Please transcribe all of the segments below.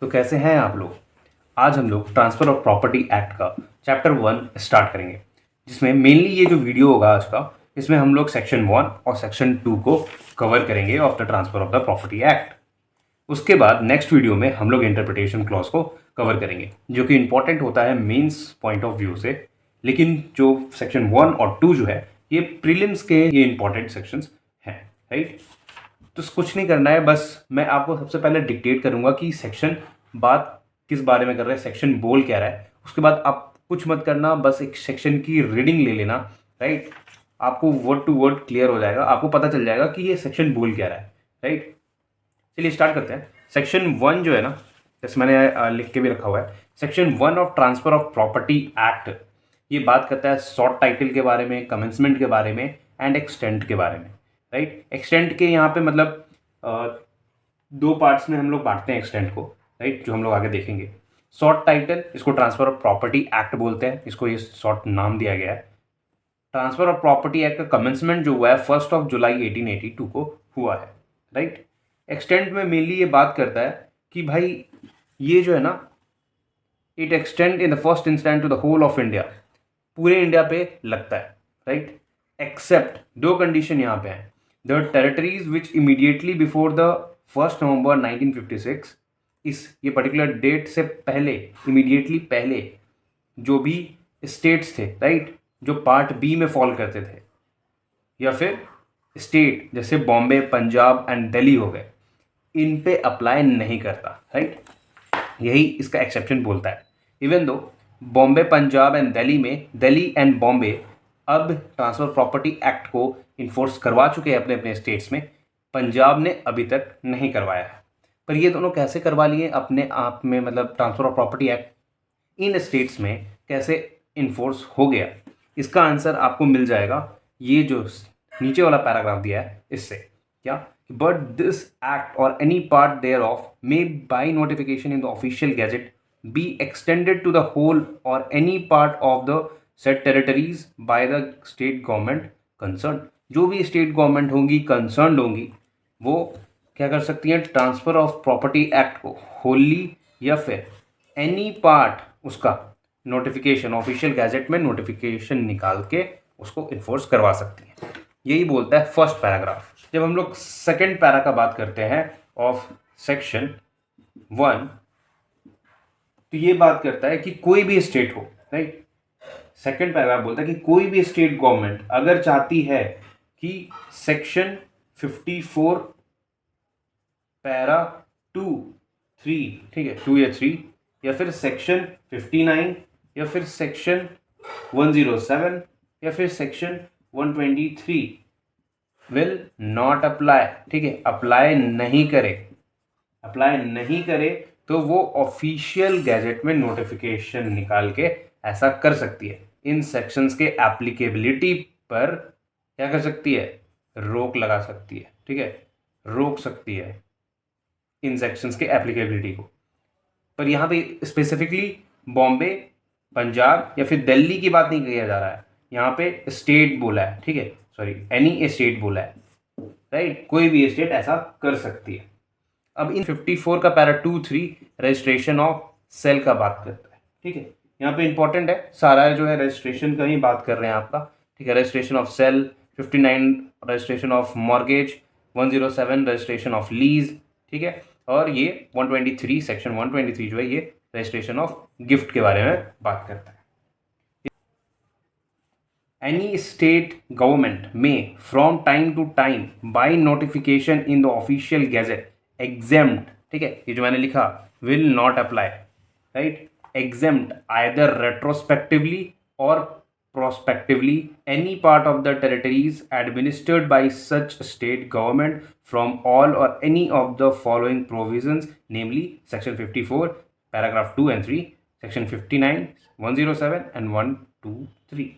तो कैसे हैं आप लोग। आज हम लोग ट्रांसफ़र ऑफ प्रॉपर्टी एक्ट का चैप्टर 1 स्टार्ट करेंगे, जिसमें मेनली ये जो वीडियो होगा आज का, इसमें हम लोग सेक्शन 1 और सेक्शन 2 को कवर करेंगे of the transfer of the property act. उसके बाद नेक्स्ट वीडियो में हम लोग इंटरप्रिटेशन क्लॉज को कवर करेंगे, जो कि इंपॉर्टेंट होता है मेंस पॉइंट ऑफ व्यू से। लेकिन जो सेक्शन 1 और 2 जो है, ये प्रीलिम्स के ये इंपॉर्टेंट सेक्शंस हैं, राइट। तो कुछ नहीं करना है, बस मैं आपको सबसे पहले डिक्टेट करूंगा कि सेक्शन बात किस बारे में कर रहा है, सेक्शन बोल क्या रहा है। उसके बाद आप कुछ मत करना, बस एक सेक्शन की रीडिंग ले लेना, राइट। आपको वर्ड टू वर्ड क्लियर हो जाएगा, आपको पता चल जाएगा कि ये सेक्शन बोल क्या रहा है, राइट। चलिए स्टार्ट करते हैं। सेक्शन 1 जो है ना, जैसे मैंने लिख के भी रखा हुआ है, section 1 of transfer of property act, ये बात करता है शॉर्ट टाइटल के बारे में, कमेंसमेंट के बारे में एंड एक्सटेंट के बारे में, राइट। एक्सटेंट के यहाँ पे मतलब दो पार्ट्स में हम लोग बांटते हैं एक्सटेंट को, राइट, जो हम लोग आगे देखेंगे। शॉर्ट टाइटल, इसको ट्रांसफर ऑफ प्रॉपर्टी एक्ट बोलते हैं, इसको ये शॉर्ट नाम दिया गया है। ट्रांसफर ऑफ प्रॉपर्टी एक्ट का कमेंसमेंट जो हुआ है 1 जुलाई 1882 को हुआ है, राइट। एक्सटेंट में मेनली ये बात करता है कि भाई ये जो है ना, it extend in the first instant to the whole of India, पूरे इंडिया पे लगता है, राइट। एक्सेप्ट दो कंडीशन यहाँ पे हैं, the territories which immediately before the 1 नवंबर 1956, इस ये पर्टिकुलर डेट से पहले, इमीडिएटली पहले जो भी स्टेट्स थे, राइट, जो पार्ट बी में फॉल करते थे, या फिर स्टेट जैसे बॉम्बे, पंजाब एंड दिल्ली हो गए, इन पे अप्लाई नहीं करता, राइट। यही इसका एक्सेप्शन बोलता है। Even though Bombay, Punjab and Delhi में, दिल्ली एंड बॉम्बे अब ट्रांसफर प्रॉपर्टी एक्ट को इन्फोर्स करवा चुके हैं अपने अपने स्टेट्स में, पंजाब ने अभी तक नहीं करवाया है। पर ये दोनों कैसे करवा लिए अपने आप में, मतलब transfer of property act in states में कैसे इन्फोर्स हो गया, इसका आंसर आपको मिल जाएगा ये जो नीचे वाला पैराग्राफ दिया है इससे। क्या? बट दिस एक्ट और any part thereof may by notification in the official gazette be extended to the whole और any part of the said territories by the state government concern. जो भी state government होंगी, concern होंगी, वो क्या कर सकती हैं, ट्रांसफर ऑफ प्रॉपर्टी एक्ट को होली या फिर एनी पार्ट उसका नोटिफिकेशन, ऑफिशियल गैजेट में नोटिफिकेशन निकाल के उसको इन्फोर्स करवा सकती हैं। यही बोलता है फर्स्ट पैराग्राफ। जब हम लोग सेकेंड पैरा का बात करते हैं ऑफ सेक्शन 1, तो ये बात करता है कि कोई भी स्टेट हो, राइट। सेकेंड पैराग्राफ बोलता है कि कोई भी स्टेट गवर्नमेंट अगर चाहती है कि सेक्शन 54 पैरा 2 3, ठीक है, 2 या 3, या फिर सेक्शन 59, या फिर सेक्शन 107, या फिर सेक्शन 123 विल नॉट अप्लाई, ठीक है, अप्लाई नहीं करे, अप्लाई नहीं करे, तो वो ऑफिशियल गैजेट में नोटिफिकेशन निकाल के ऐसा कर सकती है। इन सेक्शंस के एप्लीकेबिलिटी पर क्या कर सकती है, रोक लगा सकती है, ठीक है, रोक सकती है इन सेक्शंस के एप्लीकेबिलिटी को। पर यहाँ पे स्पेसिफिकली बॉम्बे, पंजाब या फिर दिल्ली की बात नहीं किया जा रहा है, यहाँ पे स्टेट बोला है, ठीक है, सॉरी एनी स्टेट बोला है, राइट। कोई भी स्टेट ऐसा कर सकती है। अब इन 54 का पैरा 2-3 रजिस्ट्रेशन ऑफ सेल का बात करता है, ठीक है। यहाँ पे इंपॉर्टेंट है, सारा जो है रजिस्ट्रेशन का ही बात कर रहे हैं आपका, ठीक है। Registration of sale, 59 registration of mortgage, 107 registration of lease, ठीक है। और ये 123 सेक्शन 123 जो है, ये रजिस्ट्रेशन ऑफ गिफ्ट के बारे में बात करता है। Any state government may, from time to time, by notification in the official gazette, exempt, ठीक है, ये जो मैंने लिखा, will not apply, right, exempt either retrospectively or prospectively any part of the territories administered by such state government from all or any of the following provisions, namely section 54 paragraph 2 and 3, section 59, 107 and 123,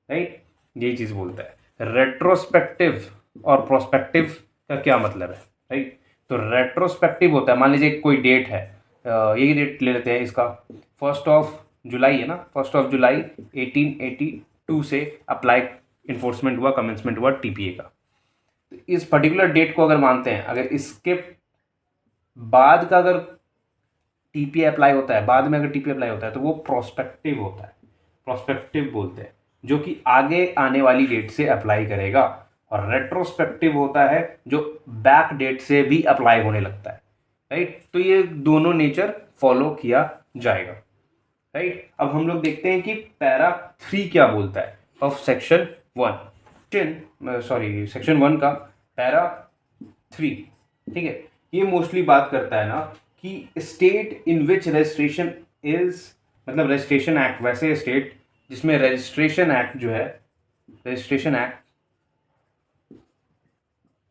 right. यही चीज बोलता है। Retrospective और prospective का क्या मतलब है, right. तो रेट्रोस्पेक्टिव होता है, मान लीजिए कोई डेट है, यही डेट ले लेते हैं इसका, 1 जुलाई है ना, 1 जुलाई 1882 से अप्लाई इन्फोर्समेंट हुआ, कमेंसमेंट हुआ टीपीए का। तो इस पर्टिकुलर डेट को अगर मानते हैं, अगर इसके बाद का अगर टीपीए अप्लाई होता है, बाद में अगर टीपीए अप्लाई होता है तो वो प्रोस्पेक्टिव होता है, प्रोस्पेक्टिव बोलते हैं, जो कि आगे आने वाली डेट से अप्लाई करेगा। और रेट्रोस्पेक्टिव होता है जो बैक डेट से भी अप्लाई होने लगता है, राइट। तो ये दोनों नेचर फॉलो किया जाएगा, राइट। अब हम लोग देखते हैं कि पैरा 3 क्या बोलता है ऑफ सेक्शन 1, सॉरी सेक्शन 1 का पैरा 3, ठीक है। ये मोस्टली बात करता है ना कि state in which registration is, मतलब रजिस्ट्रेशन एक्ट, वैसे स्टेट जिसमें रजिस्ट्रेशन एक्ट जो है, रजिस्ट्रेशन एक्ट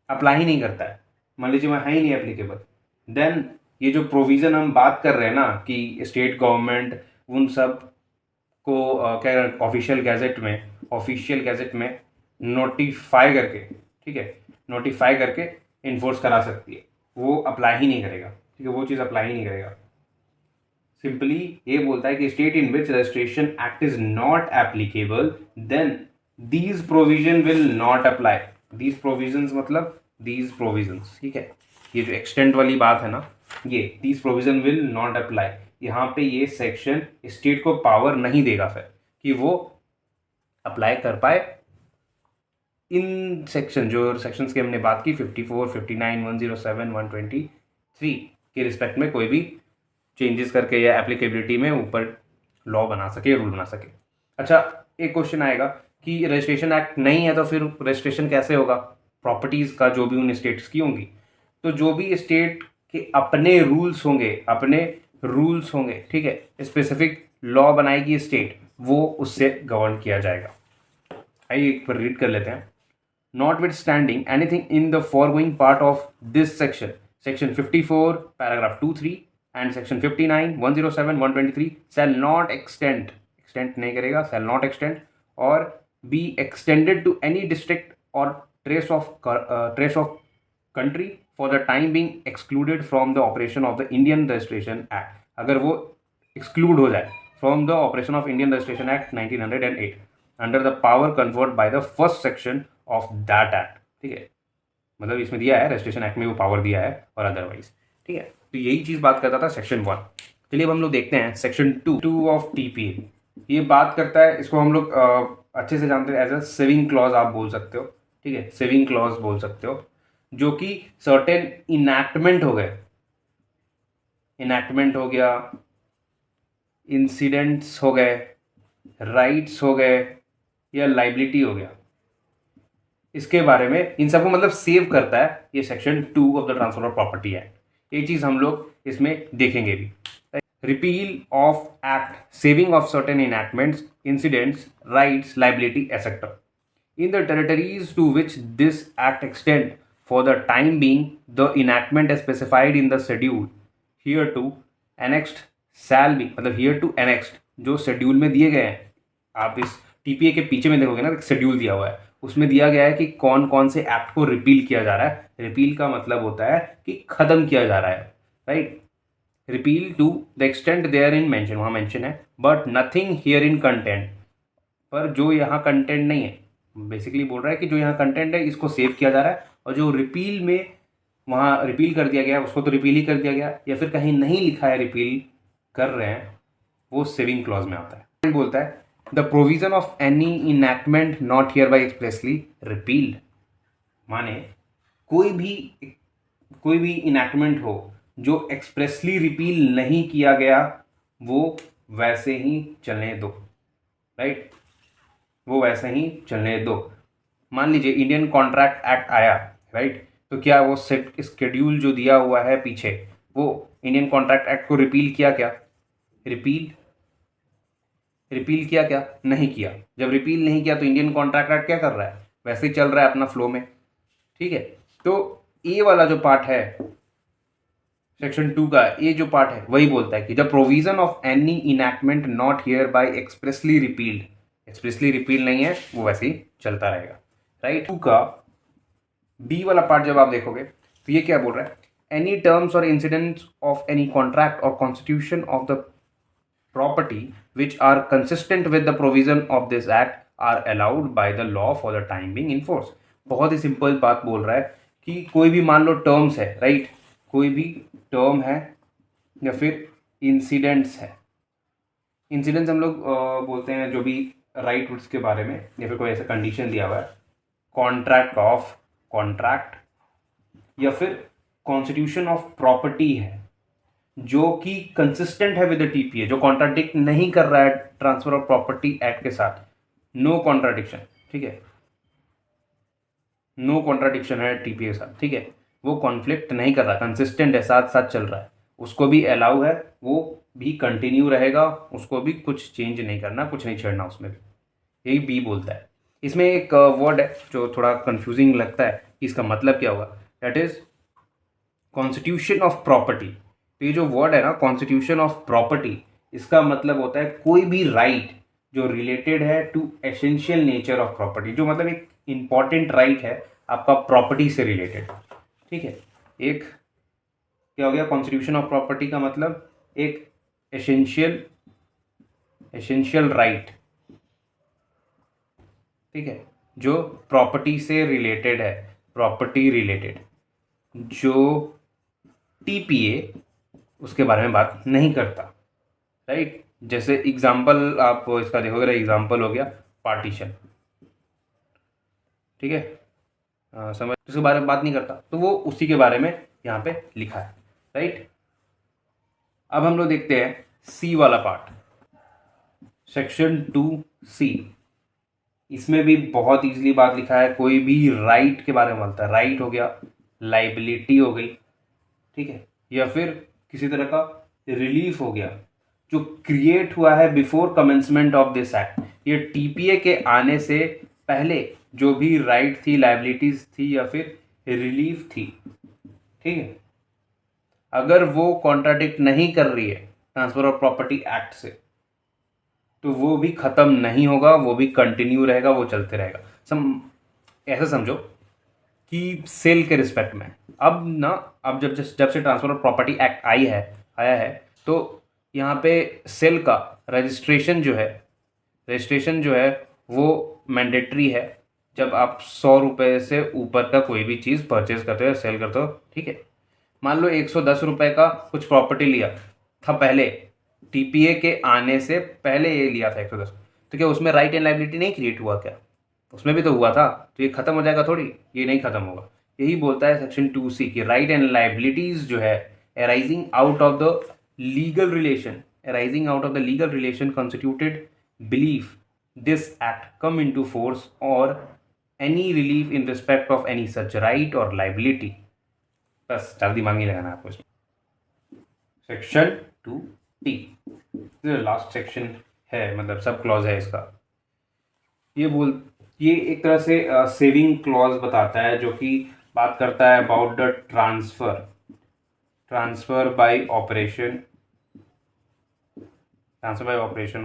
अप्लाई ही नहीं करता है, मान लीजिए वहाँ है ही नहीं एप्लीकेबल, देन ये जो प्रोविज़न हम बात कर रहे हैं ना कि स्टेट गवर्नमेंट उन सब को क्या ऑफिशियल गैजेट में नोटिफाई करके, ठीक है, नोटिफाई करके इन्फोर्स करा सकती है, वो अप्लाई ही नहीं करेगा, ठीक है, वो चीज़ अप्लाई ही नहीं करेगा। सिंपली ये बोलता है कि state in which registration act is not applicable then these provision will not apply. These provisions मतलब दीज प्रोविजंस, ठीक है, ये जो एक्सटेंट वाली बात है ना, ये these provision will not apply, यहाँ पे ये सेक्शन स्टेट को पावर नहीं देगा फिर कि वो अप्लाई कर पाए इन सेक्शन, जो सेक्शंस की हमने बात की 54, 59, 107, 123 के रिस्पेक्ट में कोई भी चेंजेस करके या एप्लीकेबिलिटी में ऊपर लॉ बना सके, रूल बना सके। अच्छा, एक क्वेश्चन आएगा कि रजिस्ट्रेशन एक्ट नहीं है तो फिर रजिस्ट्रेशन कैसे होगा प्रॉपर्टीज़ का, जो भी उन स्टेट्स की होंगी। तो जो भी स्टेट के अपने रूल्स होंगे, ठीक है, स्पेसिफिक लॉ बनाएगी स्टेट, वो उससे गवर्न किया जाएगा। आइए एक बार रीड कर लेते हैं। Notwithstanding anything in the foregoing part of this section, section 54 paragraph 2 3 and section 59 107 123 shall not extend नहीं करेगा, shall not extend or be extended to any district or trace of country for the time being excluded from the operation of the Indian Registration Act। अगर वो exclude हो जाए from the operation of Indian Registration Act 1908 under the power conferred by the first section of that act, ठीक है, मतलब इसमें दिया है रजिस्ट्रेशन एक्ट में वो पावर दिया है और अदरवाइज, ठीक है। तो यही चीज़ बात करता था सेक्शन 1। चलिए अब हम लोग देखते हैं सेक्शन 2 ऑफ टीपीए। ये बात करता है, इसको हम लोग अच्छे से जानते हैं एज अ सेविंग क्लॉज आप बोल सकते हो, ठीक है, सेविंग क्लॉज बोल सकते हो, जो कि सर्टेन इनैक्टमेंट हो गए, इनैक्टमेंट हो गया, इंसिडेंट्स हो गए, राइट्स हो गए या लाइबिलिटी हो गया, इसके बारे में इन सबको मतलब सेव करता है ये section 2 of the transfer of property act. ये चीज़ हम लोग इसमें देखेंगे भी। Repeal of act saving of certain enactments, incidents, rights, liability etcetera in the territories to which this act extend for the time being the enactment specified in the schedule hereto annexed shall be, मतलब hereto annexed जो schedule में दिए गए हैं, आप इस TPA के पीछे में देखोगे ना शेड्यूल दिया हुआ है, उसमें दिया गया है कि कौन कौन से एक्ट को रिपील किया जा रहा है। रिपील का मतलब होता है कि खत्म किया जा रहा है, right. Repeal to the extent therein mention, वहाँ मेंशन है, but nothing here in content, पर जो यहाँ कंटेंट नहीं है, बेसिकली बोल रहा है कि जो यहाँ कंटेंट है इसको सेव किया जा रहा है, और जो रिपील में वहाँ रिपील कर दिया गया उसको तो रिपील ही कर दिया गया, या फिर कहीं नहीं लिखा है रिपील कर रहे हैं, वो सेविंग क्लॉज में आता है। बोलता है the provision of any enactment not here by expressly repealed, माने कोई भी इनैक्टमेंट हो जो एक्सप्रेसली रिपील नहीं किया गया, वो वैसे ही चलने दो, राइट, वो वैसे ही चलने दो। मान लीजिए इंडियन कॉन्ट्रैक्ट एक्ट आया, राइट, तो क्या वो शेड्यूल जो दिया हुआ है पीछे, वो इंडियन कॉन्ट्रैक्ट एक्ट को रिपील किया क्या? रिपील किया क्या? नहीं किया। जब रिपील नहीं किया तो इंडियन कॉन्ट्रैक्ट एक्ट क्या कर रहा है? वैसे ही चल रहा है अपना फ्लो में, ठीक है। तो ये वाला जो पार्ट है सेक्शन 2 का, ये जो पार्ट है वही बोलता है कि the provision of any enactment not here bye expressly repealed, expressly repeal नहीं है वो वैसे ही चलता रहेगा, राइट। 2 का बी वाला पार्ट जब आप देखोगे तो ये क्या बोल रहा है, एनी टर्म्स और इंसिडेंट्स ऑफ एनी कॉन्ट्रैक्ट और constitution of the property which are consistent with the provision of this act are allowed by the law for the time being in force। बहुत ही सिंपल बात बोल रहा है कि कोई भी मान लो टर्म्स है, राइट, कोई भी टर्म है या फिर इंसिडेंट्स है। इंसिडेंट्स हम लोग बोलते हैं जो भी राइट के बारे में या फिर कोई ऐसा कंडीशन दिया हुआ है, कॉन्ट्रैक्ट या फिर कॉन्स्टिट्यूशन ऑफ प्रॉपर्टी है जो कि कंसिस्टेंट है विद द टीपीए, जो कॉन्ट्राडिक्ट नहीं कर रहा है ट्रांसफर ऑफ प्रॉपर्टी एक्ट के साथ, नो कॉन्ट्राडिक्शन, ठीक है, नो कॉन्ट्राडिक्शन है टीपीए के साथ, ठीक है, वो कॉन्फ्लिक्ट नहीं कर रहा, कंसिस्टेंट है, साथ साथ चल रहा है, उसको भी अलाउ है, वो भी कंटिन्यू रहेगा, उसको भी कुछ चेंज नहीं करना, कुछ नहीं छेड़ना उसमें भी, यही बी बोलता है। इसमें एक वर्ड है जो थोड़ा कंफ्यूजिंग लगता है कि इसका मतलब क्या हुआ, that is constitution of property. तो ये जो वर्ड है ना, कॉन्स्टिट्यूशन ऑफ प्रॉपर्टी, इसका मतलब होता है कोई भी राइट जो रिलेटेड है to essential nature of property, जो मतलब एक इंपॉर्टेंट राइट है आपका प्रॉपर्टी से रिलेटेड, ठीक है। एक क्या हो गया, कॉन्स्टिट्यूशन ऑफ प्रॉपर्टी का मतलब एक एसेंशियल राइट, ठीक है, जो प्रॉपर्टी से रिलेटेड है, प्रॉपर्टी रिलेटेड, जो टीपीए उसके बारे में बात नहीं करता, राइट। जैसे एग्जाम्पल आप इसका देखोगे, एग्जाम्पल हो गया पार्टीशन, ठीक है, समझ, उसके बारे में बात नहीं करता, तो वो उसी के बारे में यहाँ पे लिखा है, राइट। अब हम लोग देखते हैं सी वाला पार्ट, सेक्शन 2C। इसमें भी बहुत इजीली बात लिखा है, कोई भी राइट के बारे में बोलता है, राइट हो गया, लाइबिलिटी हो गई, ठीक है, या फिर किसी तरह का रिलीफ हो गया जो क्रिएट हुआ है before commencement of this act. ये टीपीए के आने से पहले जो भी राइट थी, लाइबिलिटीज थी या फिर रिलीफ थी, ठीक है, अगर वो कॉन्ट्राडिक्ट नहीं कर रही है ट्रांसफर ऑफ प्रॉपर्टी एक्ट से, तो वो भी खत्म नहीं होगा, वो भी कंटिन्यू रहेगा, वो चलते रहेगा। ऐसा समझो कि सेल के रिस्पेक्ट में अब ना, अब जब से ट्रांसफर ऑफ प्रॉपर्टी एक्ट आया है, तो यहाँ पे सेल का रजिस्ट्रेशन जो है वो मैंडेटरी है जब आप 100 रुपये से ऊपर का कोई भी चीज़ परचेज करते हो या सेल करते हो, ठीक है। मान लो 110 रुपये का कुछ प्रॉपर्टी लिया था पहले, टीपीए के आने से पहले ये लिया था 110, तो क्या उसमें राइट एंड लाइबिलिटी नहीं क्रिएट हुआ क्या? उसमें भी तो हुआ था, तो ये खत्म हो जाएगा थोड़ी, ये नहीं खत्म होगा। यही बोलता है सेक्शन 2C की राइट एंड लाइबिलिटीज जो है arising out of the legal relation constituted belief this act come into force or any relief in respect of any such right or liability। बस ज़्यादा दिमाग नहीं लगाना आपको इसमें। सेक्शन 2D लास्ट सेक्शन है, मतलब सब क्लॉज है इसका। ये एक तरह से सेविंग क्लॉज बताता है, जो कि बात करता है about the transfer by operation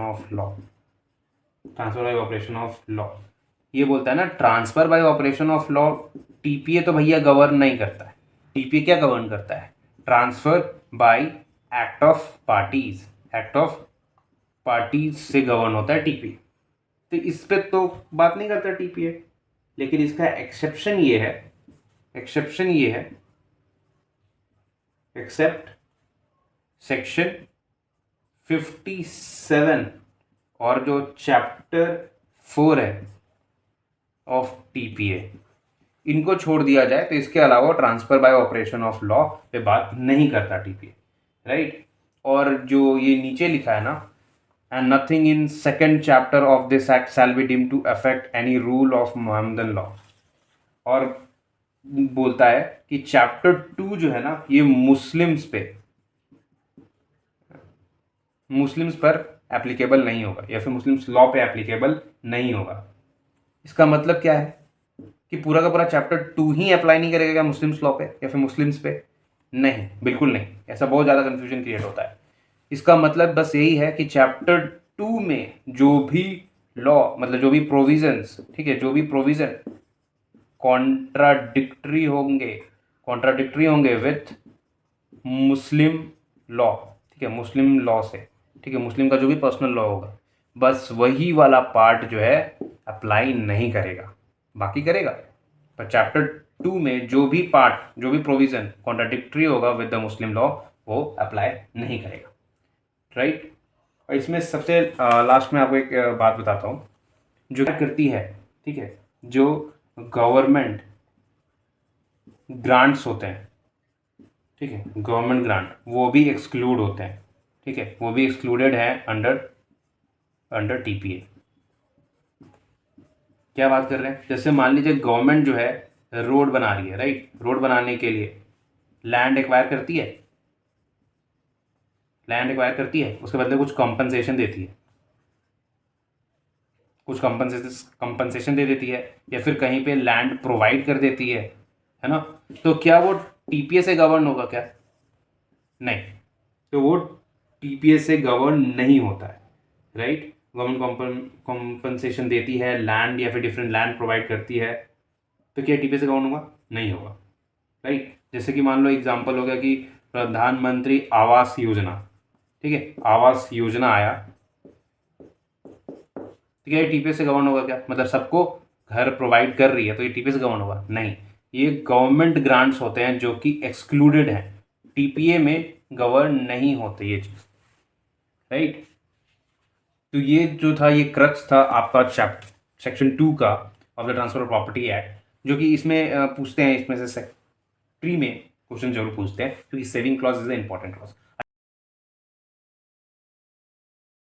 of law. ये बोलता है ना, transfer by operation of law, TPA तो भैया गवर्न नहीं करता है। टीपीए क्या गवर्न करता है? Transfer by act of parties से गवर्न होता है टीपीए। तो इस पे तो बात नहीं करता टीपीए, लेकिन इसका एक्सेप्शन ये है एक्सेप्ट सेक्शन 57 और जो चैप्टर 4 है ऑफ टीपीए, इनको छोड़ दिया जाए तो इसके अलावा transfer by operation of law पे बात नहीं करता टीपीए, राइट। और जो ये नीचे लिखा है ना, and nothing in second chapter of this act shall be deemed to affect any rule of Mohammedan law। और बोलता है कि चैप्टर 2 जो है ना, ये मुस्लिम्स पर एप्लीकेबल नहीं होगा या फिर मुस्लिम्स लॉ पे एप्लीकेबल नहीं होगा। इसका मतलब क्या है कि पूरा का पूरा चैप्टर 2 ही अप्लाई नहीं करेगा मुस्लिम्स लॉ पे या फिर मुस्लिम्स पे? नहीं, बिल्कुल नहीं। ऐसा बहुत ज़्यादा कंफ्यूजन क्रिएट होता है। इसका मतलब बस यही है कि चैप्टर 2 में जो भी लॉ, मतलब जो भी प्रोविजंस, ठीक है, जो भी प्रोविजन कॉन्ट्राडिक्टरी होंगे विथ मुस्लिम लॉ, ठीक है, मुस्लिम लॉ से, ठीक है, मुस्लिम का जो भी पर्सनल लॉ होगा, बस वही वाला पार्ट जो है अप्लाई नहीं करेगा, बाकी करेगा। पर चैप्टर 2 में जो भी प्रोविजन कॉन्ट्राडिक्टरी होगा विद द मुस्लिम लॉ, वो अप्लाई नहीं करेगा। राइट। और इसमें सबसे लास्ट में आपको एक बात बताता हूँ, जो क्या करती है, ठीक है, जो गवर्नमेंट ग्रांट्स होते हैं, ठीक है, गवर्नमेंट ग्रांट वो भी एक्सक्लूड होते हैं, ठीक है, वो भी एक्सक्लूडेड है अंडर अंडर टीपीए। क्या बात कर रहे हैं, जैसे मान लीजिए गवर्नमेंट जो है रोड बना रही है, राइट, रोड बनाने के लिए लैंड एक्वायर करती है, लैंड एक्वायर करती है, उसके बदले कुछ कॉम्पनसेशन देती है, कुछ कंपनसेशन दे देती है, या फिर कहीं पे लैंड प्रोवाइड कर देती है ना। तो क्या वो टीपीए से गवर्न होगा क्या? नहीं, तो वो टीपीए से गवर्न नहीं होता है, राइट। गवर्नमेंट कॉम्पनसेशन देती है, लैंड या फिर डिफरेंट लैंड प्रोवाइड करती है, तो क्या टीपीए से गवर्न होगा? नहीं होगा, राइट। जैसे कि मान लो एग्जांपल हो गया कि प्रधानमंत्री आवास योजना, ठीक है, आवास योजना आया, तो क्या ये टीपीए से गवर्न होगा क्या? मतलब सबको घर प्रोवाइड कर रही है तो ये टीपीए से गवर्न होगा? नहीं, ये गवर्नमेंट ग्रांट्स होते हैं जो कि एक्सक्लूडेड हैं, टीपीए में गवर्न नहीं होते ये चीज, राइट। तो ये जो था, ये क्रक्स था आपका चैप्टर सेक्शन 2 का of the transfer of property act, जो कि इसमें पूछते हैं, इसमें से ट्री में क्वेश्चन जरूर पूछते हैं, क्योंकि saving clause is the important clause.